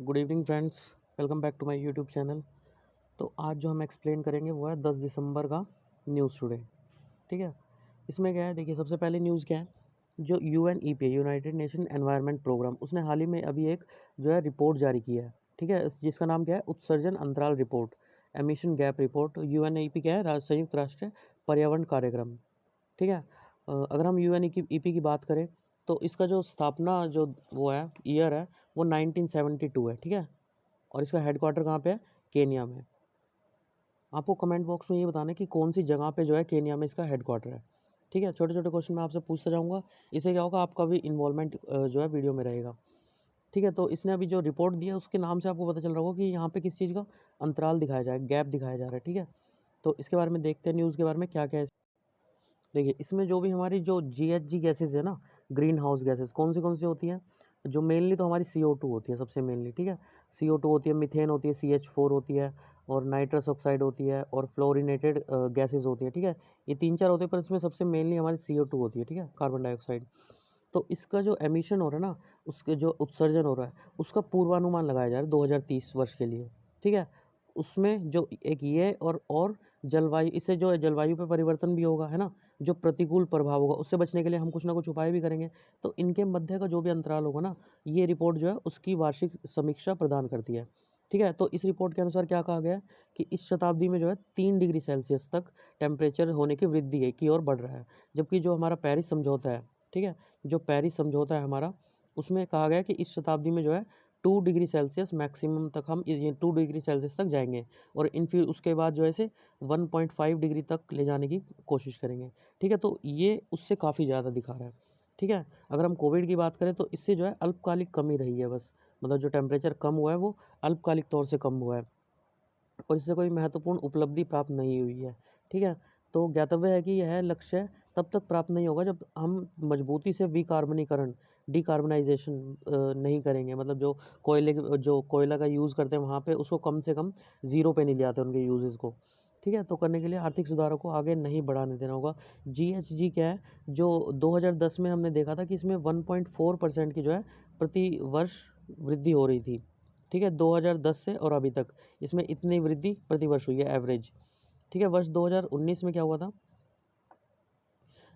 Good evening friends, welcome back to my YouTube channel. तो आज जो हम एक्सप्लेन करेंगे वो है 10 दिसंबर का न्यूज़ टुडे। ठीक है, इसमें क्या है, देखिए सबसे पहले न्यूज़ क्या है, जो UNEP United Nation Environment Programme, उसने हाल ही में अभी एक जो है रिपोर्ट जारी की है। ठीक है, जिसका नाम क्या है, उत्सर्जन अंतराल report, emission gap report. UNEP क्या है, संयुक्त राष्ट्र पर्यावरण कार्यक्रम। ठीक है, अगर हम UNEP की बात करें तो इसका जो स्थापना जो वो है ईयर है वो 1972 है। ठीक है, और इसका हेडक्वार्टर कहाँ पे है, केनिया में। आपको कमेंट बॉक्स में ये बताना है कि कौन सी जगह पे जो है केनिया में इसका हेडक्वार्टर है। ठीक है, छोटे छोटे क्वेश्चन मैं आपसे पूछता जाऊँगा, इससे क्या होगा, आपका भी इन्वॉल्वमेंट जो है वीडियो में रहेगा। ठीक है, तो इसने अभी जो रिपोर्ट दी है उसके नाम से आपको पता चल रहा होगा कि यहाँ पे किस चीज़ का अंतराल दिखाया जाए, गैप दिखाया जा रहा है। ठीक है, तो इसके बारे में देखते हैं न्यूज़ के बारे में क्या क्या है। देखिए इसमें जो भी हमारी जो GHG गैसेज़ है ना, ग्रीन हाउस गैसेज़ कौन सी होती हैं, जो मेनली तो हमारी CO2 होती है सबसे मेनली। ठीक है, CO2 होती है, मीथेन होती है, CH4 होती है, और नाइट्रस ऑक्साइड होती है, और फ्लोरिनेटेड गैसेज़ होती है। ठीक है, ये 3-4 होते हैं, पर इसमें सबसे मेनली हमारी CO2 होती है। ठीक है, कार्बन डाइऑक्साइड। तो इसका जो एमिशन हो रहा है ना, उसके जो उत्सर्जन हो रहा है, उसका पूर्वानुमान लगाया जा रहा है 2030 वर्ष के लिए। ठीक है, उसमें जो एक ये और जलवायु, इससे जो है जलवायु पे परिवर्तन भी होगा, है ना, जो प्रतिकूल प्रभाव होगा उससे बचने के लिए हम कुछ ना कुछ उपाय भी करेंगे। तो इनके मध्य का जो भी अंतराल होगा ना, ये रिपोर्ट जो है उसकी वार्षिक समीक्षा प्रदान करती है। ठीक है, तो इस रिपोर्ट के अनुसार क्या कहा गया है कि इस शताब्दी में जो है 3 डिग्री सेल्सियस तक टेम्परेचर होने की वृद्धि है की ओर बढ़ रहा है। जबकि जो हमारा पेरिस समझौता है, ठीक है, जो पेरिस समझौता है हमारा, उसमें कहा गया है कि इस शताब्दी में जो है 2 डिग्री सेल्सियस मैक्सिमम तक हम इस 2 डिग्री सेल्सियस तक जाएंगे, और इन फिर उसके बाद जो है इसे 1.5 डिग्री तक ले जाने की कोशिश करेंगे। ठीक है, तो ये उससे काफ़ी ज़्यादा दिखा रहा है। ठीक है, अगर हम कोविड की बात करें तो इससे जो है अल्पकालिक कमी रही है बस, मतलब जो टेम्परेचर कम हुआ है वो अल्पकालिक तौर से कम हुआ है, और इससे कोई महत्वपूर्ण उपलब्धि प्राप्त नहीं हुई है। ठीक है, तो ज्ञातव्य है कि यह लक्ष्य तब तक प्राप्त नहीं होगा जब हम मजबूती से विकार्बनीकरण, डिकार्बनाइजेशन नहीं करेंगे, मतलब जो कोयला का यूज़ करते हैं वहाँ पे उसको कम से कम ज़ीरो पे नहीं ले आते उनके यूजेस को। ठीक है, तो करने के लिए आर्थिक सुधारों को आगे नहीं बढ़ाने देना होगा। GHG क्या है, जो 2010 में हमने देखा था कि इसमें 1.4% की जो है प्रति वर्ष वृद्धि हो रही थी। ठीक है, 2010 से और अभी तक इसमें इतनी वृद्धि प्रतिवर्ष हुई है एवरेज। ठीक है, वर्ष 2019 में क्या हुआ था,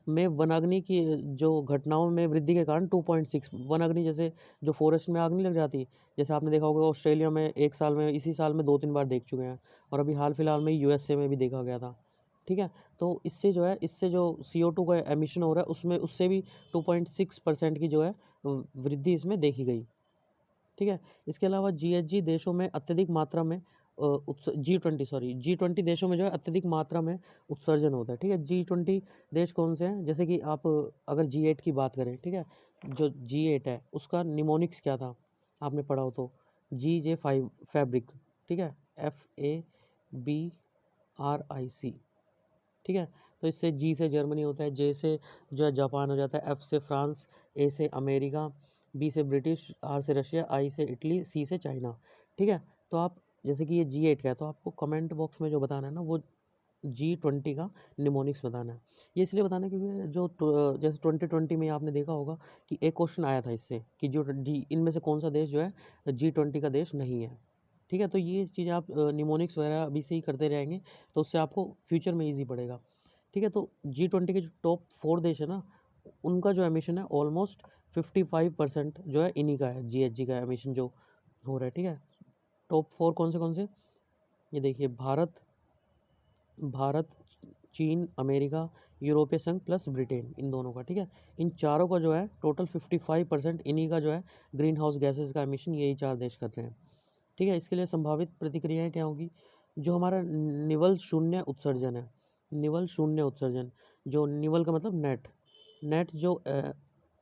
में वनाग्नि की जो घटनाओं में वृद्धि के कारण 2.6 वनाग्नि, जैसे जो फॉरेस्ट में आग नहीं लग जाती, जैसे आपने देखा होगा ऑस्ट्रेलिया में एक साल में, इसी साल में 2-3 बार देख चुके हैं, और अभी हाल फिलहाल में USA में भी देखा गया था। ठीक है, तो इससे जो है, इससे जो CO2 का एमिशन हो रहा है उसमें उससे भी 2.6% की जो है वृद्धि इसमें देखी गई। ठीक है, इसके अलावा GHG देशों में अत्यधिक मात्रा में G20 देशों में जो है अत्यधिक मात्रा में उत्सर्जन होता है। ठीक है, G20 देश कौन से हैं, जैसे कि आप अगर G8 की बात करें, ठीक है, जो G8 है उसका निमोनिक्स क्या था, आपने पढ़ा हो तो, GJ5 फैब्रिक। ठीक है, FABRIC। ठीक है, तो इससे G से जर्मनी होता है, J से जो है जापान हो जाता है, F से फ्रांस, A से अमेरिका, B से ब्रिटिश, R से रशिया, I से इटली, C से चाइना। ठीक है, तो आप जैसे कि ये G8 का है तो आपको कमेंट बॉक्स में जो बताना है ना वो G20 का निमोनिक्स बताना है। ये इसलिए बताना है क्योंकि जैसे 2020 में आपने देखा होगा कि एक क्वेश्चन आया था इससे कि जो जी इनमें से कौन सा देश जो है G20 का देश नहीं है। ठीक है, तो ये चीज़ आप निमोनिक्स वगैरह अभी से ही करते रहेंगे तो उससे आपको फ्यूचर में ईजी पड़ेगा। ठीक है, तो G20 के जो टॉप 4 देश है ना, उनका जो एमिशन है ऑलमोस्ट 55% जो है इन्हीं का है, GHG का एमिशन जो हो रहा है। ठीक है, टॉप 4 कौन से, ये देखिए, भारत, चीन, अमेरिका, यूरोपीय संघ प्लस ब्रिटेन, इन दोनों का। ठीक है, इन चारों का जो है टोटल 55% इन्हीं का जो है ग्रीन हाउस गैसेज का एमिशन यही 4 देश कर रहे हैं। ठीक है, इसके लिए संभावित प्रतिक्रियाएं क्या होगी, जो हमारा निवल शून्य उत्सर्जन है, निवल शून्य उत्सर्जन, जो निवल का मतलब नेट, जो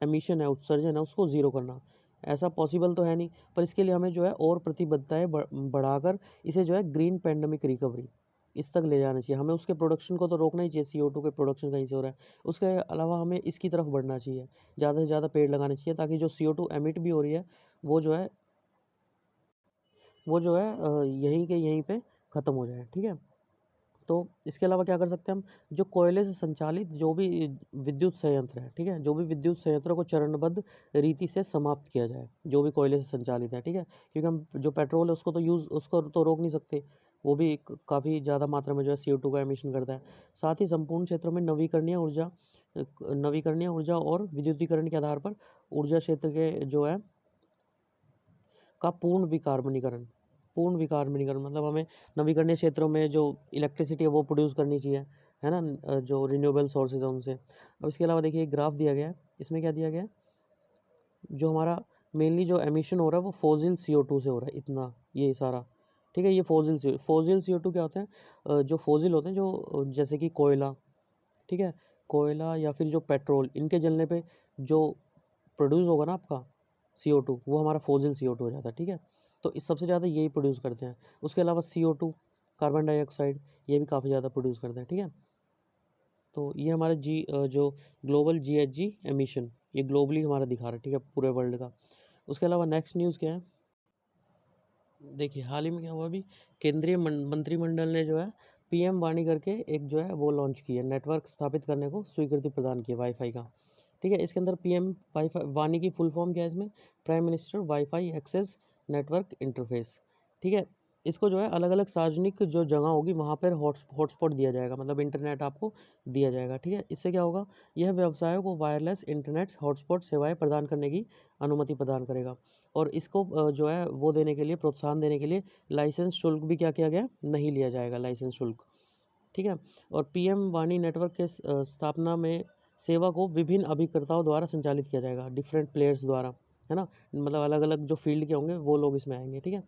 एमिशन है, उत्सर्जन है, उसको ज़ीरो करना। ऐसा पॉसिबल तो है नहीं, पर इसके लिए हमें जो है और प्रतिबद्धताएं बढ़ाकर इसे जो है ग्रीन पैंडमिक रिकवरी इस तक ले जाना चाहिए। हमें उसके प्रोडक्शन को तो रोकना ही चाहिए, CO2 के प्रोडक्शन कहीं से हो रहा है, उसके अलावा हमें इसकी तरफ बढ़ना चाहिए, ज़्यादा से ज़्यादा पेड़ लगाने चाहिए, ताकि जो CO2 एमिट भी हो रही है वो जो है यहीं के यहीं पे ख़त्म हो जाए। ठीक है, तो इसके अलावा क्या कर सकते हैं हम, जो कोयले से संचालित जो भी विद्युत संयंत्र है, ठीक है, जो भी विद्युत संयंत्रों को चरणबद्ध रीति से समाप्त किया जाए, जो भी कोयले से संचालित है, ठीक है, क्योंकि हम जो पेट्रोल है उसको तो रोक नहीं सकते, वो भी काफ़ी ज़्यादा मात्रा में जो है CO2 का एमिशन करता है। साथ ही संपूर्ण क्षेत्रों में नवीकरणीय ऊर्जा और विद्युतीकरण के आधार पर ऊर्जा क्षेत्र के जो है का पूर्ण विकार्बनीकरण मतलब हमें नवीकरणीय क्षेत्रों में जो इलेक्ट्रिसिटी है वो प्रोड्यूस करनी चाहिए, है ना, जो रिन्यूएबल सोर्सेज है उनसे। अब इसके अलावा देखिए ग्राफ दिया गया है, इसमें क्या दिया गया है, जो हमारा मेनली जो एमिशन हो रहा है वो फॉसिल CO2 से हो रहा है, इतना ये सारा, ठीक है। ये फॉसिल CO2 क्या होते हैं, जो फॉसिल होते हैं जो जैसे कि कोयला, ठीक है, कोयला या फिर जो पेट्रोल, इनके जलने पे जो प्रोड्यूस होगा ना आपका CO2, वो हमारा फॉसिल CO2 हो जाता है, ठीक है। तो इस सबसे ज़्यादा यही प्रोड्यूस करते हैं। उसके अलावा CO2, कार्बन डाइऑक्साइड, ये भी काफ़ी ज़्यादा प्रोड्यूस करते हैं, ठीक है। तो ये हमारा जो ग्लोबल GHG एमिशन, ये ग्लोबली हमारा दिखा रहा है, ठीक है, पूरे वर्ल्ड का। उसके अलावा नेक्स्ट न्यूज़ क्या है, देखिए हाल ही में क्या हुआ, अभी केंद्रीय मंत्रिमंडल ने जो है PM वाणी करके एक जो है वो लॉन्च की है, नेटवर्क स्थापित करने को स्वीकृति प्रदान की है वाईफाई का, ठीक है। इसके अंदर PM वाईफाई वाणी की फुल फॉर्म क्या है, इसमें Prime Minister WiFi Access Network Interface, ठीक है। इसको जो है अलग अलग सार्वजनिक जो जगह होगी वहाँ पर हॉटस्पॉट दिया जाएगा, मतलब इंटरनेट आपको दिया जाएगा, ठीक है। इससे क्या होगा, यह व्यवसायों को वायरलेस इंटरनेट हॉटस्पॉट सेवाएं प्रदान करने की अनुमति प्रदान करेगा। और इसको जो है वो देने के लिए, प्रोत्साहन देने के लिए लाइसेंस शुल्क भी क्या किया गया, नहीं लिया जाएगा लाइसेंस शुल्क, ठीक है। और PM वाणी नेटवर्क के स्थापना में सेवा को विभिन्न अभिकर्ताओं द्वारा संचालित किया जाएगा, डिफरेंट प्लेयर्स द्वारा, है ना, मतलब अलग अलग जो फील्ड के होंगे वो लोग इसमें आएंगे, ठीक है।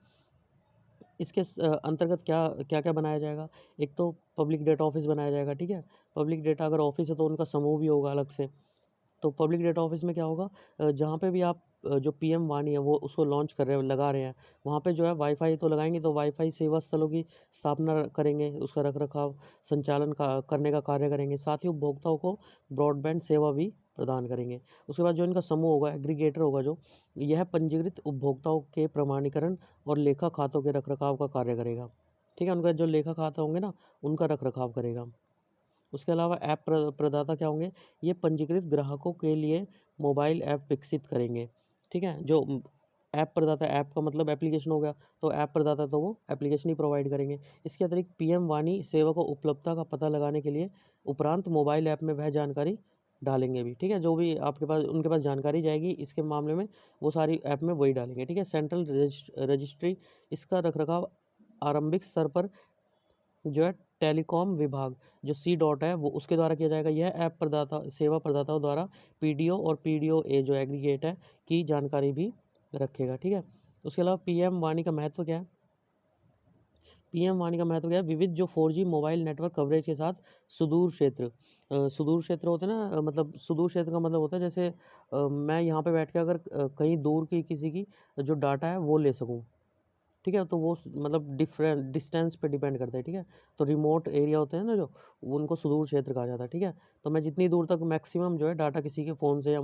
इसके अंतर्गत क्या क्या क्या बनाया जाएगा, एक तो पब्लिक डेटा ऑफिस बनाया जाएगा, ठीक है। पब्लिक डेटा अगर ऑफिस है तो उनका समूह भी होगा अलग से। तो पब्लिक डेटा ऑफिस में क्या होगा, जहाँ पे भी आप जो PM वाणी है वो उसको लॉन्च कर रहे हैं, लगा रहे हैं, वहाँ पे जो है वाईफाई तो लगाएंगे, तो वाईफाई सेवा स्थलों की स्थापना करेंगे, उसका रख रखाव संचालन का करने का कार्य करेंगे, साथ ही उपभोक्ताओं को ब्रॉडबैंड सेवा भी प्रदान करेंगे। उसके बाद जो इनका समूह होगा, एग्रीगेटर होगा, जो यह पंजीकृत उपभोक्ताओं के प्रमाणीकरण और लेखा खातों के रख रखाव का कार्य करेगा, ठीक है। उनका जो लेखा खाता होंगे ना, उनका रख रखाव करेगा। उसके अलावा ऐप प्रदाता क्या होंगे, ये पंजीकृत ग्राहकों के लिए मोबाइल ऐप विकसित करेंगे, ठीक है। जो ऐप प्रदाता, ऐप का मतलब एप्लीकेशन हो गया, तो ऐप प्रदाता तो वो एप्लीकेशन ही प्रोवाइड करेंगे। इसके अतिरिक्त PM वाणी सेवा को उपलब्धता का पता लगाने के लिए उपरांत मोबाइल ऐप में वह जानकारी डालेंगे भी, ठीक है, जो भी आपके पास उनके पास जानकारी जाएगी इसके मामले में, वो सारी ऐप में वही डालेंगे, ठीक है। सेंट्रल रजिस्ट्री, इसका रखरखाव आरंभिक स्तर पर जो है टेलीकॉम विभाग, जो C है वो उसके द्वारा किया जाएगा। यह ऐप प्रदाता सेवा प्रदाताओं द्वारा PDO और PDO-A जो एग्रीगेट है की जानकारी भी रखेगा, ठीक है। उसके अलावा PM वाणी का महत्व क्या है, PM वाणी का महत्व क्या है, विविध जो 4G मोबाइल नेटवर्क कवरेज के साथ सुदूर क्षेत्र होते हैं ना, मतलब सुदूर क्षेत्र का मतलब होता है जैसे मैं यहाँ पे बैठ के अगर कहीं दूर की किसी की जो डाटा है वो ले सकूँ, ठीक है, तो वो मतलब डिफरेंट डिस्टेंस पे डिपेंड करता है, ठीक है। तो रिमोट एरिया होते हैं ना जो, उनको सुदूर क्षेत्र कहा जाता है, ठीक है। तो मैं जितनी दूर तक मैक्सिमम जो है डाटा किसी के फ़ोन से या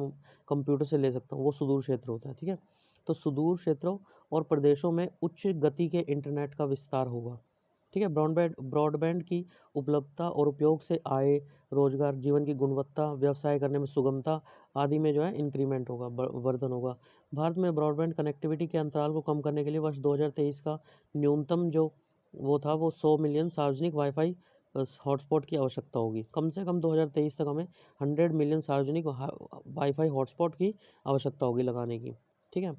कंप्यूटर से ले सकता हूँ, वो सुदूर क्षेत्र होता है, ठीक है। तो सुदूर क्षेत्रों और प्रदेशों में उच्च गति के इंटरनेट का विस्तार होगा, ठीक है। ब्रॉडबैंड की उपलब्धता और उपयोग से आय, रोजगार, जीवन की गुणवत्ता, व्यवसाय करने में सुगमता आदि में जो है इंक्रीमेंट होगा, वर्धन होगा। भारत में ब्रॉडबैंड कनेक्टिविटी के अंतराल को कम करने के लिए वर्ष 2023 का न्यूनतम जो वो था, वो 100 मिलियन सार्वजनिक वाईफाई हॉटस्पॉट की आवश्यकता होगी। कम से कम 2023 तक हमें 100 मिलियन सार्वजनिक वाईफाई हॉटस्पॉट की आवश्यकता होगी लगाने की, ठीक है।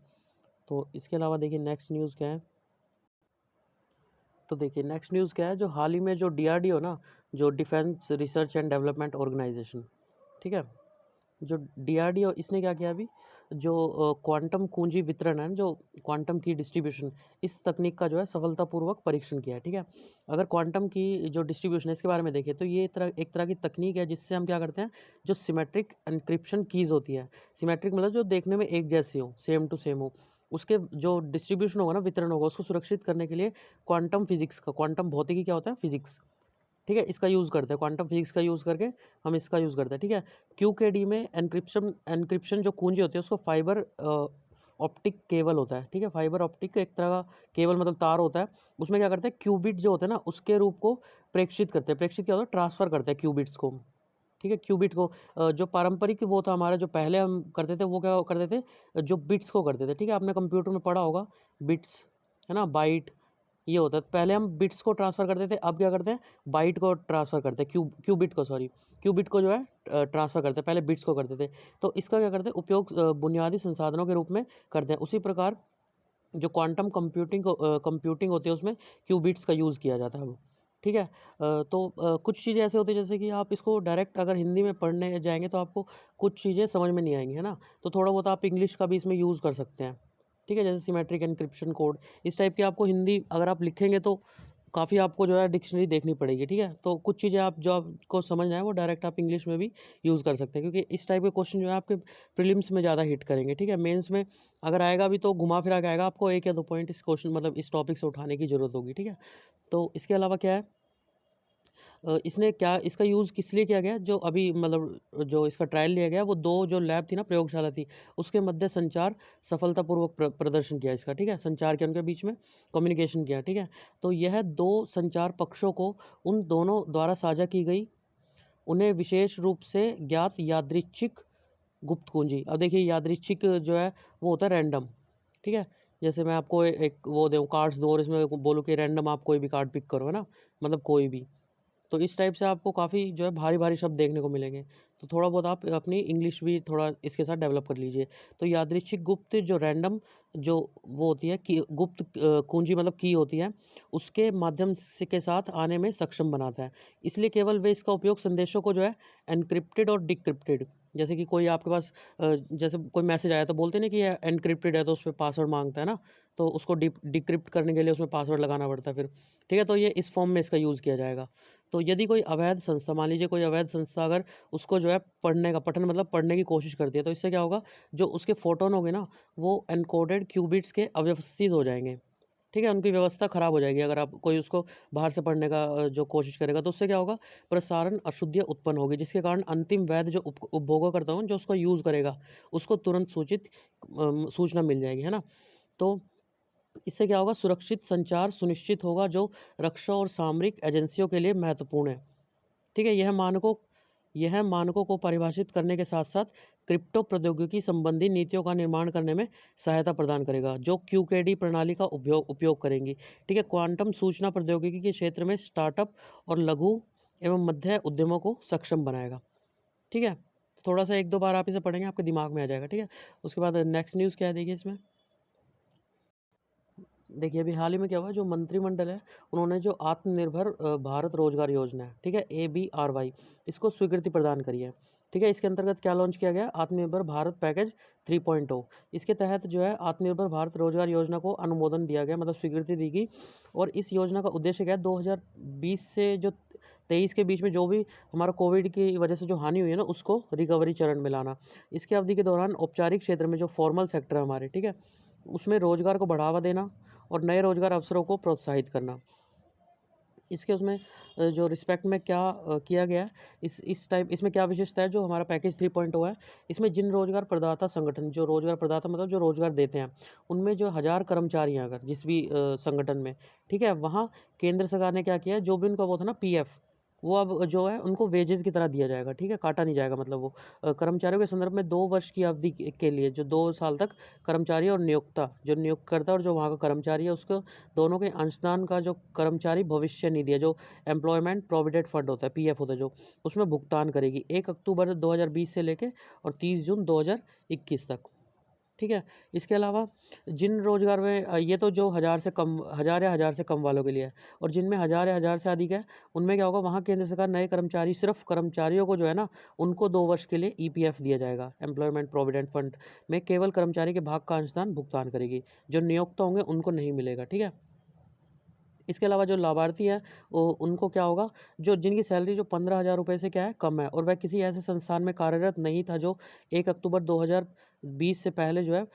तो इसके अलावा देखिए नेक्स्ट न्यूज़ क्या है, तो देखिए नेक्स्ट न्यूज़ क्या है, जो हाल ही में जो DRDO ना, जो Defence Research and Development Organisation, ठीक है, जो DRDO इसने क्या किया अभी, जो क्वांटम कुंजी वितरण है, जो क्वांटम की डिस्ट्रीब्यूशन, इस तकनीक का जो है सफलतापूर्वक परीक्षण किया है, ठीक है। अगर क्वांटम की जो डिस्ट्रीब्यूशन है इसके बारे में देखें, तो ये एक तरह की तकनीक है जिससे हम क्या करते हैं, जो सिमेट्रिक एन्क्रिप्शन कीज़ होती है, सिमेट्रिक मतलब जो देखने में एक जैसी हो, सेम टू सेम हो, उसके जो डिस्ट्रीब्यूशन होगा ना, वितरण होगा, उसको सुरक्षित करने के लिए क्वांटम फिजिक्स का, क्वांटम भौतिकी क्या होता है, फिजिक्स, ठीक है, इसका यूज़ करते हैं, क्वांटम फिजिक्स का यूज़ करके हम इसका यूज़ करते हैं, ठीक है। QKD में एन्क्रिप्शन जो कुंजी होती है उसको फाइबर ऑप्टिक केबल होता है, ठीक है। फाइबर ऑप्टिक एक तरह का केबल मतलब तार होता है, उसमें क्या करते हैं क्यूबिट जो होते हैं ना उसके रूप को प्रेक्षित करते हैं। प्रेक्षित क्या होता है, ट्रांसफ़र करते हैं क्यूबिट्स को, ठीक है। क्यूबिट को जो पारंपरिक वो था हमारा जो पहले हम करते थे वो क्या करते थे, जो बिट्स को करते थे, ठीक है। आपने कंप्यूटर में पढ़ा होगा बिट्स, है ना, बाइट ये होता है। पहले हम बिट्स को ट्रांसफ़र करते थे, अब क्या करते हैं बाइट को ट्रांसफ़र करते हैं, क्यूबिट को सॉरी क्यूबिट को जो है ट्रांसफ़र करते हैं, पहले बिट्स को करते थे। तो इसका क्या करते हैं उपयोग बुनियादी संसाधनों के रूप में करते हैं। उसी प्रकार जो क्वांटम कंप्यूटिंग होती है उसमें क्यूबिट्स का यूज़ किया जाता है अब, ठीक है। तो कुछ चीज़ें ऐसे होती है जैसे कि आप इसको डायरेक्ट अगर हिंदी में पढ़ने जाएंगे तो आपको कुछ चीज़ें समझ में नहीं आएंगी, है ना। तो थोड़ा बहुत आप इंग्लिश का भी इसमें यूज़ कर सकते हैं, ठीक है। जैसे सिमेट्रिक एन्क्रिप्शन कोड इस टाइप की आपको हिंदी अगर आप लिखेंगे तो काफ़ी आपको जो है डिक्शनरी देखनी पड़ेगी, ठीक है। तो कुछ चीज़ें आप जो आपको समझना है वो डायरेक्ट आप इंग्लिश में भी यूज़ कर सकते हैं, क्योंकि इस टाइप के क्वेश्चन जो है आपके प्रीलिम्स में ज़्यादा हिट करेंगे, ठीक है। मेंस में अगर आएगा भी तो घुमा फिरा के आएगा, आपको 1 या 2 पॉइंट इस क्वेश्चन मतलब इस टॉपिक से उठाने की ज़रूरत होगी, ठीक है। तो इसके अलावा क्या है, इसने क्या इसका यूज़ किस लिए किया गया, जो अभी मतलब जो इसका ट्रायल लिया गया वो 2 जो लैब थी ना, प्रयोगशाला थी, उसके मध्य संचार सफलतापूर्वक प्रदर्शन किया इसका, ठीक है। संचार किया उनके बीच में, कम्युनिकेशन किया, ठीक है। तो यह 2 संचार पक्षों को उन दोनों द्वारा साझा की गई उन्हें विशेष रूप से ज्ञात यादृच्छिक गुप्त कुंजी। अब देखिए यादृच्छिक जो है वो होता है रैंडम, ठीक है। जैसे मैं आपको एक वो दूँ कार्ड्स दूँ और इसमें बोलूँ कि रैंडम आप कोई भी कार्ड पिक करो, है ना, मतलब कोई भी। तो इस टाइप से आपको काफ़ी जो है भारी-भारी शब्द देखने को मिलेंगे। तो थोड़ा बहुत आप अपनी इंग्लिश भी थोड़ा इसके साथ डेवलप कर लीजिए। तो यादृच्छिक गुप्त जो रैंडम जो वो होती है कि गुप्त कुंजी मतलब की होती है, उसके माध्यम से के साथ आने में सक्षम बनाता है। इसलिए केवल वे इसका उपयोग संदेशों को जो है एन्क्रिप्टेड और डिक्रिप्टेड, जैसे कि कोई आपके पास जैसे कोई मैसेज आया तो बोलते हैं ना कि ये एन्क्रिप्टेड है तो उसपे पासवर्ड माँगता है ना, तो उसको डिक्रिप्ट करने के लिए उसमें पासवर्ड लगाना पड़ता है फिर, ठीक है। तो ये इस फॉर्म में इसका यूज़ किया जाएगा। तो यदि कोई अवैध संस्था, मान लीजिए कोई अवैध संस्था अगर उसको जो है पठन मतलब पढ़ने की कोशिश करती है, तो इससे क्या होगा, जो उसके फोटोन होंगे ना वो एन्कोडेड क्यूबिट्स के अव्यवस्थित हो जाएँगे, ठीक है। उनकी व्यवस्था ख़राब हो जाएगी अगर आप कोई उसको बाहर से पढ़ने का जो कोशिश करेगा, तो उससे क्या होगा, प्रसारण अशुद्धियाँ उत्पन्न होगी, जिसके कारण अंतिम वैध जो उपभोगकर्ता जो उसको यूज़ करेगा, उसको तुरंत सूचना मिल जाएगी, है ना। तो इससे क्या होगा, सुरक्षित संचार सुनिश्चित होगा जो रक्षा और सामरिक एजेंसियों के लिए महत्वपूर्ण है, ठीक है। यह मानकों को परिभाषित करने के साथ साथ क्रिप्टो प्रौद्योगिकी संबंधी नीतियों का निर्माण करने में सहायता प्रदान करेगा, जो क्यूकेडी प्रणाली का उपयोग करेंगी, ठीक है। क्वांटम सूचना प्रौद्योगिकी के क्षेत्र में स्टार्टअप और लघु एवं मध्य उद्यमों को सक्षम बनाएगा, ठीक है। थोड़ा सा 1-2 बार आप इसे पढ़ेंगे आपके दिमाग में आ जाएगा, ठीक है। उसके बाद नेक्स्ट न्यूज़ क्या है देखिए इसमें। देखिए अभी हाल ही में क्या हुआ, जो मंत्रिमंडल है उन्होंने जो आत्मनिर्भर भारत रोजगार योजना है, ठीक है, ABRY, इसको स्वीकृति प्रदान करी है, ठीक है। इसके अंतर्गत क्या लॉन्च किया गया, आत्मनिर्भर भारत पैकेज 3.0। इसके तहत जो है आत्मनिर्भर भारत रोजगार योजना को अनुमोदन दिया गया, मतलब स्वीकृति दी गई। और इस योजना का उद्देश्य क्या है, 2020 से जो 23 के बीच में जो भी हमारा कोविड की वजह से जो हानि हुई है ना, उसको रिकवरी चरण में लाना। इसकी अवधि के दौरान औपचारिक क्षेत्र में जो फॉर्मल सेक्टर है हमारे, ठीक है, उसमें रोजगार को बढ़ावा देना और नए रोजगार अवसरों को प्रोत्साहित करना। इसके उसमें जो रिस्पेक्ट में क्या किया गया है, इस टाइप इसमें क्या विशेषता है, जो हमारा पैकेज 3.0 है, इसमें जिन रोजगार प्रदाता संगठन, जो रोजगार प्रदाता मतलब जो रोजगार देते हैं, उनमें जो 1000 कर्मचारी हैं अगर जिस भी संगठन में, ठीक है, वहाँ केंद्र सरकार ने क्या किया है, जो भी उनका वो था ना PF, वो अब जो है उनको वेजेस की तरह दिया जाएगा, ठीक है, काटा नहीं जाएगा। मतलब वो कर्मचारियों के संदर्भ में 2 वर्ष की अवधि के लिए जो 2 साल तक कर्मचारी और नियोक्ता, जो नियोक्तकर्ता और जो वहाँ का कर्मचारी है, उसको दोनों के अंशदान का जो कर्मचारी भविष्य निधि है, जो एम्प्लॉयमेंट प्रोविडेंट फंड होता है, PF होता है जो, उसमें भुगतान करेगी 1 अक्टूबर 2020 से लेके और 30 जून 2021 तक, ठीक है। इसके अलावा जिन रोजगार में ये तो जो 1000 या 1000 से कम वालों के लिए है, और जिनमें 1000 या 1000 से अधिक है, उनमें क्या होगा, वहाँ केंद्र सरकार नए कर्मचारी, सिर्फ कर्मचारियों को जो है ना, उनको 2 वर्ष के लिए EPF दिया जाएगा, एम्प्लॉयमेंट प्रोविडेंट फंड में केवल कर्मचारी के भाग का अंशदान भुगतान करेगी, जो नियोक्ता होंगे उनको नहीं मिलेगा, ठीक है। इसके अलावा जो लाभार्थी हैं उनको क्या होगा, जो जिनकी सैलरी जो 15,000 रुपये से क्या है कम है, और वह किसी ऐसे संस्थान में कार्यरत नहीं था जो 1 अक्टूबर 2020 से पहले जो है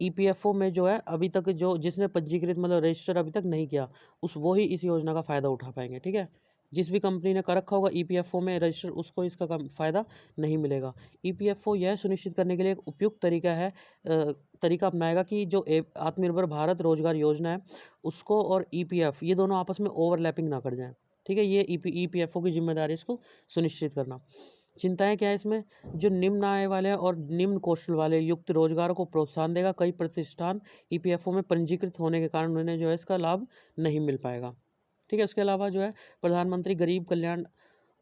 EPFO में जो है अभी तक जो जिसने पंजीकृत मतलब रजिस्टर अभी तक नहीं किया, वो ही इस योजना का फ़ायदा उठा पाएंगे, ठीक है। जिस भी कंपनी ने कर रखा होगा ईपीएफओ में रजिस्टर, उसको इसका फ़ायदा नहीं मिलेगा। ईपीएफओ यह सुनिश्चित करने के लिए एक उपयुक्त तरीका अपनाएगा कि जो आत्मनिर्भर भारत रोजगार योजना है उसको और ईपीएफ ये दोनों आपस में ओवरलैपिंग ना कर जाएं। ठीक है, ये ईपीएफओ की जिम्मेदारी है इसको सुनिश्चित करना। चिंताएं क्या है इसमें, जो निम्न आय वाले और निम्न कौशल वाले युक्त रोजगार को प्रोत्साहन देगा। कई प्रतिष्ठान ईपीएफओ में पंजीकृत होने के कारण उन्हें जो है इसका लाभ नहीं मिल पाएगा। ठीक है, उसके अलावा जो है प्रधानमंत्री गरीब कल्याण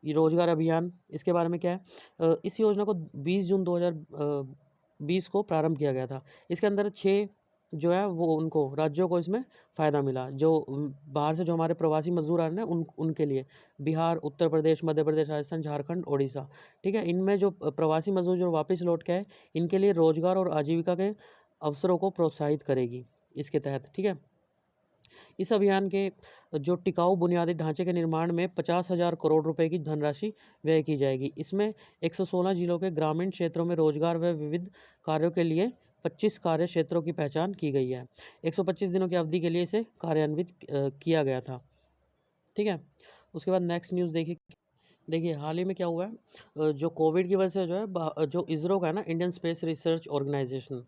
रोजगार अभियान, इसके बारे में क्या है, इस योजना को 20 जून 2020 को प्रारंभ किया गया था। इसके अंदर 6 जो है वो उनको राज्यों को इसमें फ़ायदा मिला। जो बाहर से जो हमारे प्रवासी मजदूर आ रहे हैं उनके लिए बिहार, उत्तर प्रदेश, मध्य प्रदेश, राजस्थान, झारखंड, ओडिशा। ठीक है, इनमें जो प्रवासी मजदूर जो वापस लौट के आए इनके लिए रोजगार और आजीविका के अवसरों को प्रोत्साहित करेगी इसके तहत। ठीक है, इस अभियान के जो टिकाऊ बुनियादी ढांचे के निर्माण में 50,000 करोड़ रुपए की धनराशि व्यय की जाएगी। इसमें 116 जिलों के ग्रामीण क्षेत्रों में रोजगार व विविध कार्यों के लिए 25 कार्य क्षेत्रों की पहचान की गई है। 125 दिनों की अवधि के लिए इसे कार्यान्वित किया गया था। ठीक है, उसके बाद नेक्स्ट न्यूज़ देखिए हाल ही में क्या हुआ है, जो कोविड की वजह से जो है जो इसरो का है ना, इंडियन स्पेस रिसर्च ऑर्गेनाइजेशन।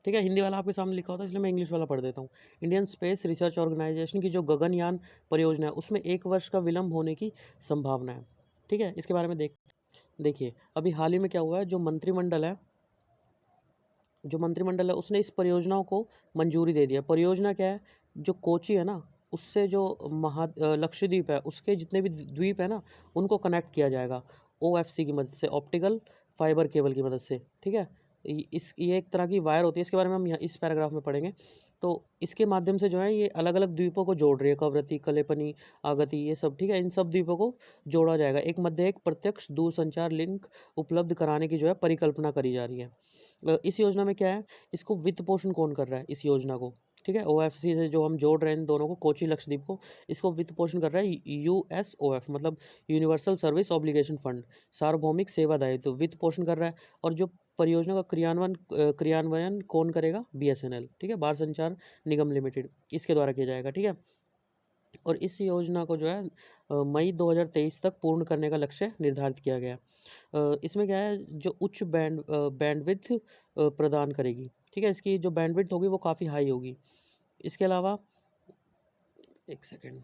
ठीक है, हिंदी वाला आपके सामने लिखा होता है इसलिए मैं इंग्लिश वाला पढ़ देता हूँ। इंडियन स्पेस रिसर्च ऑर्गेनाइजेशन की जो गगनयान परियोजना है उसमें 1 वर्ष का विलंब होने की संभावना है। ठीक है, इसके बारे में देखिए अभी हाल ही में क्या हुआ है, जो मंत्रिमंडल है उसने इस परियोजनाओं को मंजूरी दे दिया। परियोजना क्या है, जो कोची है ना उससे जो लक्षद्वीप है उसके जितने भी द्वीप है ना उनको कनेक्ट किया जाएगा ओएफसी की मदद से, ऑप्टिकल फाइबर केबल की मदद से। ठीक है, ये एक तरह की वायर होती है, इसके बारे में हम यहाँ इस पैराग्राफ में पढ़ेंगे। तो इसके माध्यम से जो है ये अलग अलग द्वीपों को जोड़ रही है, कवरती, कलेपनी, आगती, ये सब। ठीक है, इन सब द्वीपों को जोड़ा जाएगा। एक प्रत्यक्ष दूरसंचार लिंक उपलब्ध कराने की जो है परिकल्पना करी जा रही है। इस योजना में क्या है, इसको वित्त पोषण कौन कर रहा है इस योजना को। ठीक है, ओएफसी से जो हम जोड़ रहे हैं इन दोनों को, कोची लक्षद्वीप को, इसको वित्त पोषण कर रहा है यूएसओएफ, मतलब यूनिवर्सल सर्विस ऑब्लिगेशन फंड, सार्वभौमिक सेवा दायित्व वित्त पोषण कर रहा है। और जो परियोजना का क्रियान्वयन कौन करेगा, बीएसएनएल। ठीक है, भारत संचार निगम लिमिटेड, इसके द्वारा किया जाएगा। ठीक है, और इस योजना को जो है मई 2023 तक पूर्ण करने का लक्ष्य निर्धारित किया गया। इसमें क्या है, जो उच्च बैंडविड्थ प्रदान करेगी। ठीक है, इसकी जो बैंडविड्थ होगी वो काफ़ी हाई होगी। इसके अलावा एक सेकेंड,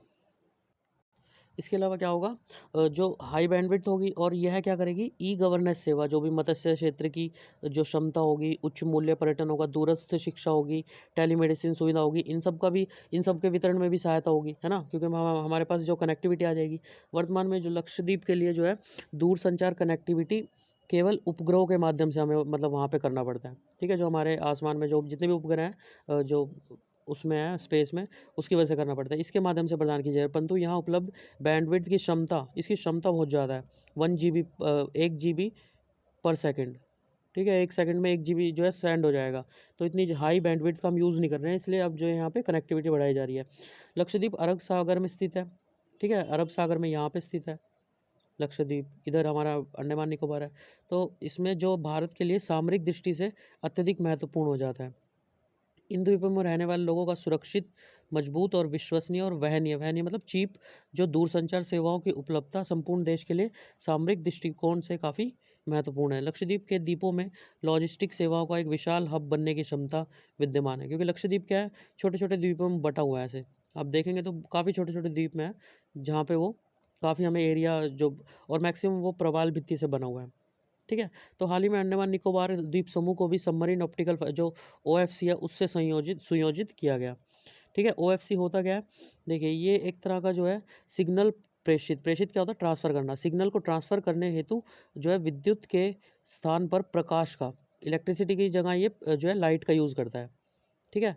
इसके अलावा क्या होगा, जो हाई बैंडविड्थ होगी और यह क्या करेगी, ई गवर्नेंस सेवा, जो भी मत्स्य क्षेत्र की जो क्षमता होगी, उच्च मूल्य पर्यटन होगा, दूरस्थ शिक्षा होगी, टेलीमेडिसिन सुविधा होगी, इन सब के वितरण में भी सहायता होगी, है ना, क्योंकि हमारे पास जो कनेक्टिविटी आ जाएगी। वर्तमान में जो लक्षद्वीप के लिए जो है दूर संचार कनेक्टिविटी केवल उपग्रहों के माध्यम से हमें मतलब वहाँ पे करना पड़ता है। ठीक है, जो हमारे आसमान में जो जितने भी उपग्रह हैं जो उसमें है स्पेस में, उसकी वजह से करना पड़ता है, इसके माध्यम से प्रदान की जाए। परंतु यहाँ उपलब्ध बैंडविड्थ की क्षमता, इसकी क्षमता बहुत ज़्यादा है, 1 GB पर सेकंड। ठीक है, 1 सेकंड में 1 GB जो है सेंड हो जाएगा। तो इतनी हाई बैंडविड्थ का हम यूज़ नहीं कर रहे हैं, इसलिए अब जो है यहाँ पे कनेक्टिविटी बढ़ाई जा रही है। लक्षद्वीप अरब सागर में स्थित है। ठीक है, अरब सागर में यहाँ पे स्थित है लक्षद्वीप, इधर हमारा अंडमान निकोबार है। तो इसमें जो भारत के लिए सामरिक दृष्टि से अत्यधिक महत्वपूर्ण हो जाता है। इन द्वीपों में रहने वाले लोगों का सुरक्षित, मजबूत और विश्वसनीय और वहनीय मतलब चीप जो दूरसंचार सेवाओं की उपलब्धता संपूर्ण देश के लिए सामरिक दृष्टिकोण से काफ़ी महत्वपूर्ण है। लक्षद्वीप के द्वीपों में लॉजिस्टिक सेवाओं का एक विशाल हब बनने की क्षमता विद्यमान है, क्योंकि लक्षद्वीप क्या है, छोटे छोटे द्वीपों में बटा हुआ है। ऐसे आप देखेंगे तो काफ़ी छोटे छोटे द्वीप में है, जहाँ पे वो काफ़ी हमें एरिया जो, और मैक्सिमम वो प्रवाल भित्ति से बना हुआ है। ठीक है, तो हाल ही में अंडमान निकोबार द्वीप समूह को भी सबमरीन ऑप्टिकल जो ओएफसी है उससे सुयोजित किया गया। ठीक है, ओएफसी होता क्या है, देखिए ये एक तरह का जो है सिग्नल प्रेषित क्या होता है, ट्रांसफ़र करना। सिग्नल को ट्रांसफ़र करने हेतु जो है विद्युत के स्थान पर प्रकाश का, इलेक्ट्रिसिटी की जगह ये जो है लाइट का यूज़ करता है। ठीक है,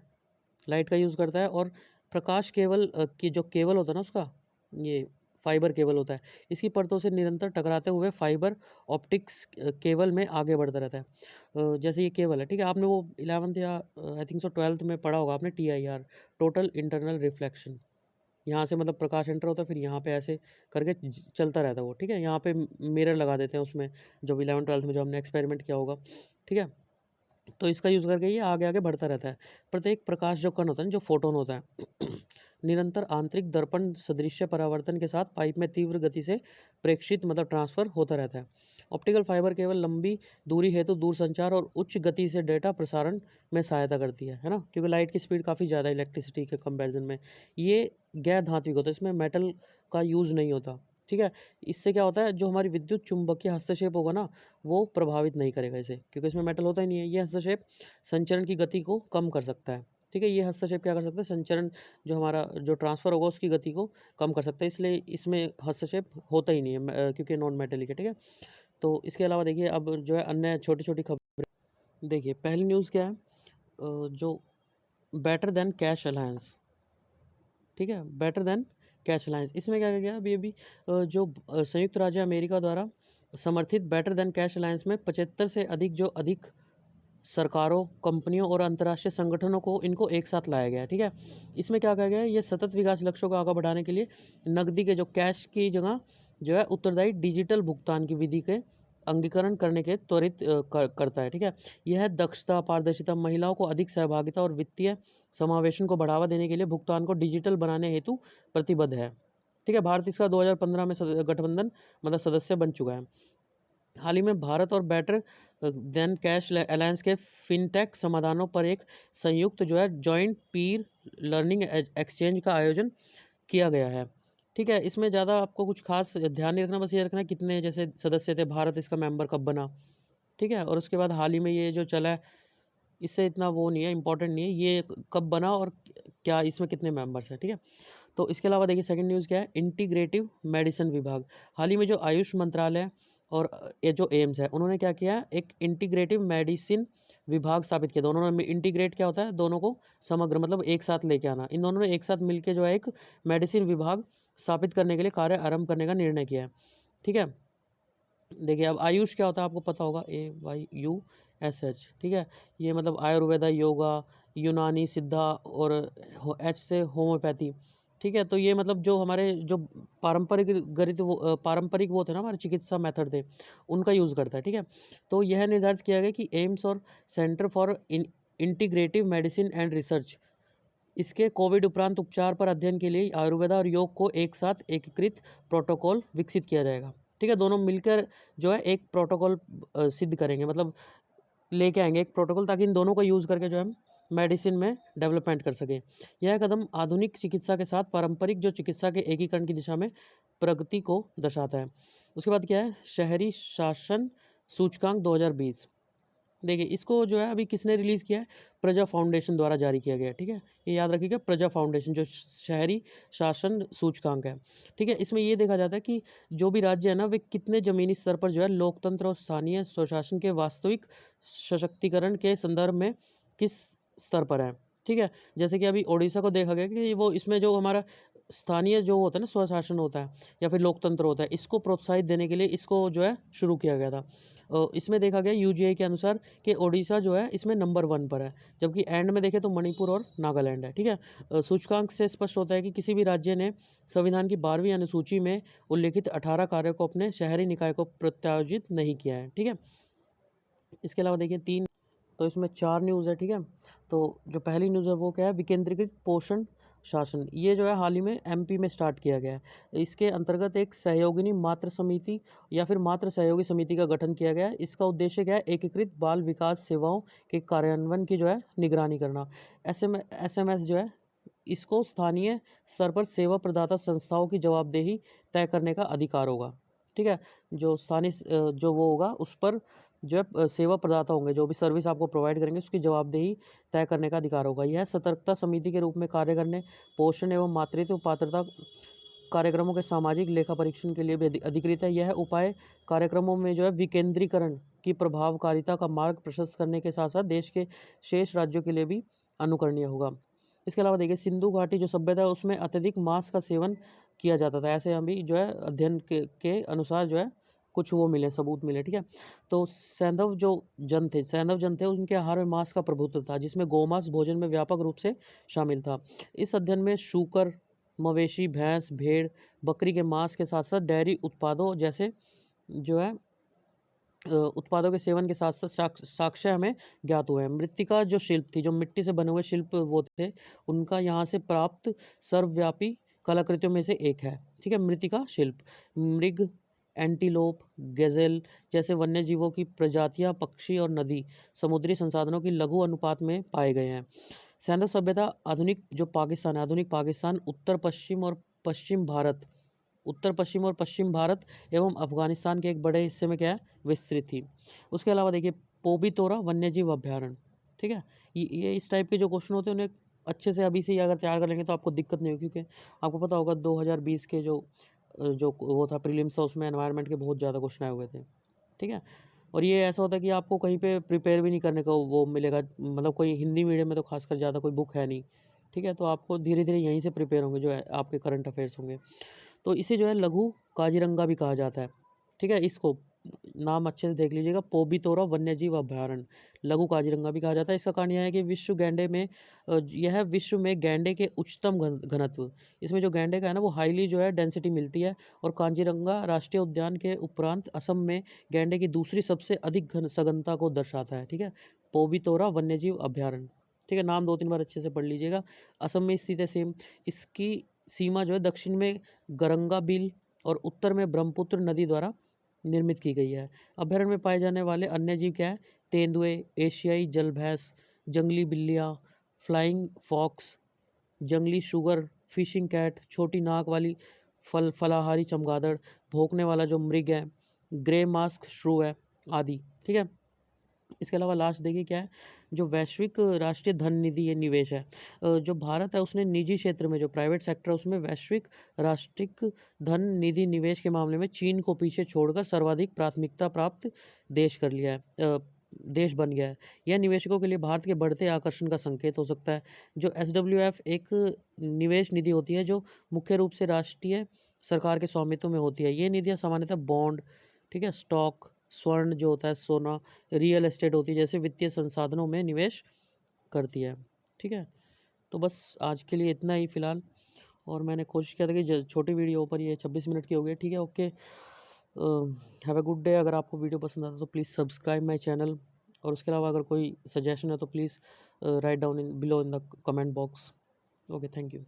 लाइट का यूज़ करता है, और प्रकाश केबल की जो केबल होता है ना उसका, ये फाइबर केबल होता है, इसकी परतों से निरंतर टकराते हुए फाइबर ऑप्टिक्स केबल में आगे बढ़ता रहता है। जैसे ये केबल है, ठीक है, आपने वो 11th या आई थिंक सो 12th में पढ़ा होगा आपने, TIR, टोटल इंटरनल रिफ्लेक्शन। यहाँ से मतलब प्रकाश एंटर होता है, फिर यहाँ पे ऐसे करके चलता रहता है वो। ठीक है, यहाँ पे मिरर लगा देते हैं उसमें, जब 11th 12th में जो हमने एक्सपेरिमेंट किया होगा। ठीक है, तो इसका यूज़ करके ये आगे आगे बढ़ता रहता है। प्रत्येक प्रकाश जो कण होता है ना, जो फोटोन होता है निरंतर आंतरिक दर्पण सदृश्य परावर्तन के साथ पाइप में तीव्र गति से प्रेक्षित मतलब ट्रांसफर होता रहता है। ऑप्टिकल फाइबर केवल लंबी दूरी हेतु दूरसंचार और उच्च गति से डेटा प्रसारण में सहायता करती है ना, क्योंकि लाइट की स्पीड काफ़ी ज़्यादा इलेक्ट्रिसिटी के कंपैरिजन में। ये गैर धात्विक होता है, इसमें मेटल का यूज़ नहीं होता। ठीक है, इससे क्या होता है, जो हमारी विद्युत चुंबकीय हस्तक्षेप होगा ना, वो प्रभावित नहीं करेगा इसे, क्योंकि इसमें मेटल होता ही नहीं है। ये हस्तक्षेप संचरण की गति को कम कर सकता है। ठीक है, ये हस्तक्षेप क्या कर सकता है, संचरण जो हमारा जो ट्रांसफ़र होगा उसकी गति को कम कर सकता है, इसलिए इसमें हस्तक्षेप होता ही नहीं है क्योंकि नॉन मेटेलिक है। ठीक है, तो इसके अलावा देखिए अब जो है अन्य छोटी-छोटी खबरें देखिए। पहली न्यूज़ क्या है, जो बेटर देन कैश अलायंस। ठीक है, बेटर देन कैश अलायंस, इसमें क्या गया अभी जो संयुक्त राज्य अमेरिका द्वारा समर्थित बेटर देन कैश अलायंस में 75 से अधिक सरकारों, कंपनियों और अंतर्राष्ट्रीय संगठनों को इनको एक साथ लाया गया है। ठीक है, इसमें क्या कहा गया है, ये सतत विकास लक्ष्यों को आगे बढ़ाने के लिए नकदी के जो कैश की जगह जो है उत्तरदायी डिजिटल भुगतान की विधि के अंगीकरण करने के त्वरित करता है। ठीक है, यह दक्षता, पारदर्शिता, महिलाओं को अधिक सहभागिता और वित्तीय समावेशन को बढ़ावा देने के लिए भुगतान को डिजिटल बनाने हेतु प्रतिबद्ध है। ठीक है, भारत इसका 2015 में गठबंधन मतलब सदस्य बन चुका है। हाल ही में भारत और better than cash alliance K fintech समाधानों पर एक संयुक्त जो है जॉइंट पीर लर्निंग एक्सचेंज का आयोजन किया गया है। ठीक है, इसमें ज़्यादा आपको कुछ खास ध्यान नहीं रखना, बस ये रखना है कितने जैसे सदस्य थे, भारत इसका मेंबर कब बना। ठीक है, और उसके बाद हाल ही में ये जो चला है, इससे इतना वो नहीं है, इंपॉर्टेंट नहीं है ये कब बना और क्या इसमें कितने मेंबर्स हैं। ठीक है, तो इसके अलावा देखिए सेकंड न्यूज़ क्या है, इंटीग्रेटिव मेडिसिन विभाग। हाल ही में जो आयुष मंत्रालय और ये जो एम्स है, उन्होंने क्या किया, एक इंटीग्रेटिव मेडिसिन विभाग स्थापित किया। दोनों ने इंटीग्रेट क्या होता है, दोनों को समग्र मतलब एक साथ लेके आना। इन दोनों ने एक साथ मिलकर जो है एक मेडिसिन विभाग स्थापित करने के लिए कार्य आरंभ करने का निर्णय किया है। ठीक है, देखिए अब आयुष क्या होता है आपको पता होगा, AYUSH। ठीक है, ये मतलब आयुर्वेदा, योगा, यूनानी, सिद्धा और एच से होम्योपैथी। ठीक है, तो ये मतलब जो हमारे जो पारंपरिक वो थे ना, हमारे चिकित्सा मेथड थे, उनका यूज़ करता है। ठीक है, तो यह निर्धारित किया गया कि एम्स और centre for integrative medicine and research इसके कोविड उपरांत उपचार पर अध्ययन के लिए आयुर्वेदा और योग को एक साथ एकीकृत प्रोटोकॉल विकसित किया जाएगा। ठीक है, दोनों मिलकर जो है एक प्रोटोकॉल सिद्ध करेंगे, मतलब लेके आएंगे एक प्रोटोकॉल, ताकि इन दोनों को यूज़ करके जो है मेडिसिन में डेवलपमेंट कर सकें। यह कदम आधुनिक चिकित्सा के साथ पारंपरिक जो चिकित्सा के एकीकरण की दिशा में प्रगति को दर्शाता है। उसके बाद क्या है, शहरी शासन सूचकांक 2020। देखिए इसको जो है अभी किसने रिलीज़ किया है, प्रजा फाउंडेशन द्वारा जारी किया गया है। ठीक है, ये याद रखिएगा, प्रजा फाउंडेशन जो शहरी शासन सूचकांक है। ठीक है, इसमें ये देखा जाता है कि जो भी राज्य है ना, वे कितने ज़मीनी स्तर पर जो है लोकतंत्र और स्थानीय स्वशासन के वास्तविक सशक्तिकरण के संदर्भ में किस स्तर पर है। ठीक है, जैसे कि अभी ओडिशा को देखा गया कि वो इसमें जो हमारा स्थानीय जो होता है ना, स्वशासन होता है या फिर लोकतंत्र होता है, इसको प्रोत्साहित देने के लिए इसको जो है शुरू किया गया था। इसमें देखा गया यूजीआई के अनुसार कि ओडिशा जो है इसमें नंबर 1 पर है, जबकि एंड में देखें तो मणिपुर और नागालैंड है। ठीक है, सूचकांक से स्पष्ट होता है कि किसी भी राज्य ने संविधान की 12वीं अनुसूची में उल्लिखित 18 कार्यों को अपने शहरी निकाय को प्रत्यायोजित नहीं किया है। ठीक है, इसके अलावा देखिए 3, तो इसमें 4 न्यूज़ है। ठीक है, तो जो पहली न्यूज़ है वो क्या है, विकेंद्रीकृत पोषण शासन। ये जो है हाल ही में एमपी में स्टार्ट किया गया है। इसके अंतर्गत एक सहयोगिनी मातृ समिति या फिर मातृ सहयोगी समिति का गठन किया गया है। इसका उद्देश्य क्या है, एकीकृत बाल विकास सेवाओं के कार्यान्वयन की जो है निगरानी करना। एसएमएस जो है इसको स्थानीय स्तर पर सेवा प्रदाता संस्थाओं की जवाबदेही तय करने का अधिकार होगा। ठीक है, जो स्थानीय जो वो होगा उस पर जो है सेवा प्रदाता होंगे, जो भी सर्विस आपको प्रोवाइड करेंगे उसकी जवाबदेही तय करने का अधिकार होगा। यह सतर्कता समिति के रूप में कार्य करने, पोषण एवं मातृत्व पात्रता कार्यक्रमों के सामाजिक लेखा परीक्षण के लिए भी अधिकृत है। यह उपाय कार्यक्रमों में जो है विकेंद्रीकरण की प्रभावकारिता का मार्ग प्रशस्त करने के साथ साथ देश के शेष राज्यों के लिए भी अनुकरणीय होगा। इसके अलावा देखिए सिंधु घाटी जो सभ्यता है उसमें अत्यधिक मांस का सेवन किया जाता था, ऐसे अभी जो है अध्ययन के अनुसार जो है कुछ वो मिले, सबूत मिले। ठीक है, तो सैंधव जन थे उनके आहार में मांस का प्रभुत्व था, जिसमें गौमांस भोजन में व्यापक रूप से शामिल था। इस अध्ययन में शूकर, मवेशी, भैंस, भेड़, बकरी के मांस के साथ साथ डेयरी उत्पादों जैसे जो है उत्पादों के सेवन के साथ साथ साक्ष्य हमें ज्ञात हुए हैं। मृत्तिका जो शिल्प थी, जो मिट्टी से बने हुए शिल्प वो थे, उनका यहाँ से प्राप्त सर्वव्यापी कलाकृतियों में से एक है। ठीक है, मृत्तिका शिल्प। मृग, एंटीलोप, गज़ेल जैसे वन्य जीवों की प्रजातियां, पक्षी और नदी समुद्री संसाधनों की लघु अनुपात में पाए गए हैं। सैंधव सभ्यता आधुनिक जो पाकिस्तान है, आधुनिक पाकिस्तान, उत्तर पश्चिम और पश्चिम भारत एवं अफगानिस्तान के एक बड़े हिस्से में क्या है, विस्तृत थी। उसके अलावा देखिए, पोबितोरा वन्यजीव अभ्यारण्य। ठीक है, ये इस टाइप के जो क्वेश्चन होते हैं उन्हें अच्छे से अभी से ही अगर तैयार कर लेंगे तो आपको दिक्कत नहीं होगी, क्योंकि आपको पता होगा 2020 के जो वो था प्रीलिम्स था, उसमें एनवायरनमेंट के बहुत ज़्यादा क्वेश्चन आए हुए थे। ठीक है, और ये ऐसा होता है कि आपको कहीं पे प्रिपेयर भी नहीं करने का वो मिलेगा, मतलब कोई हिंदी मीडियम में तो खासकर ज़्यादा कोई बुक है नहीं। ठीक है, तो आपको धीरे धीरे यहीं से प्रिपेयर होंगे जो है आपके करंट अफेयर्स होंगे। तो इसे जो है लघु काजीरंगा भी कहा जाता है। ठीक है, इसको नाम अच्छे से देख लीजिएगा, पोबितोरा वन्यजीव अभ्यारण्य, लघु काजीरंगा भी कहा जाता है। इसका कारण यह है कि यह विश्व में गैंडे के उच्चतम घनत्व, इसमें जो गैंडे का है ना वो हाईली जो है डेंसिटी मिलती है, और काजीरंगा राष्ट्रीय उद्यान के उपरांत असम में गैंडे की दूसरी सबसे अधिक सघनता को दर्शाता है। ठीक है, पोबितोरा वन्यजीव अभ्यारण्य। ठीक है, नाम 2-3 बार अच्छे से पढ़ लीजिएगा। असम में स्थित है सेम। इसकी सीमा जो है दक्षिण में गरंगाबिल और उत्तर में ब्रह्मपुत्र नदी द्वारा निर्मित की गई है। अभ्यारण्य में पाए जाने वाले अन्य जीव क्या है? तेंदुए, एशियाई जल भैंस, जंगली बिल्लियाँ, फ्लाइंग फॉक्स, जंगली शुगर, फिशिंग कैट, छोटी नाक वाली फलाहारी चमगादड़, भौंकने वाला जो मृग है, ग्रे मास्क श्रू है, आदि। ठीक है, इसके अलावा लास्ट देखिए क्या है, जो वैश्विक राष्ट्रीय धन निधि ये निवेश है। जो भारत है उसने निजी क्षेत्र में, जो प्राइवेट सेक्टर है उसमें वैश्विक राष्ट्रिक धन निधि निवेश के मामले में चीन को पीछे छोड़कर सर्वाधिक प्राथमिकता प्राप्त देश कर लिया है, देश बन गया है। यह निवेशकों के लिए भारत के बढ़ते आकर्षण का संकेत हो सकता है। जो SWF एक निवेश निधि होती है जो मुख्य रूप से राष्ट्रीय सरकार के स्वामित्व में होती है। ये निधियाँ सामान्यतः बॉन्ड, ठीक है, स्टॉक, स्वर्ण जो होता है सोना, रियल एस्टेट होती है जैसे वित्तीय संसाधनों में निवेश करती है। ठीक है, तो बस आज के लिए इतना ही फ़िलहाल, और मैंने कोशिश किया था कि छोटी वीडियो पर, ये 26 मिनट की हो गई। ठीक है, okay, have a good day. अगर आपको वीडियो पसंद आता तो प्लीज़ सब्सक्राइब माई चैनल, और उसके अलावा अगर कोई सजेशन है तो please write down in below in the comment box. Okay, thank you.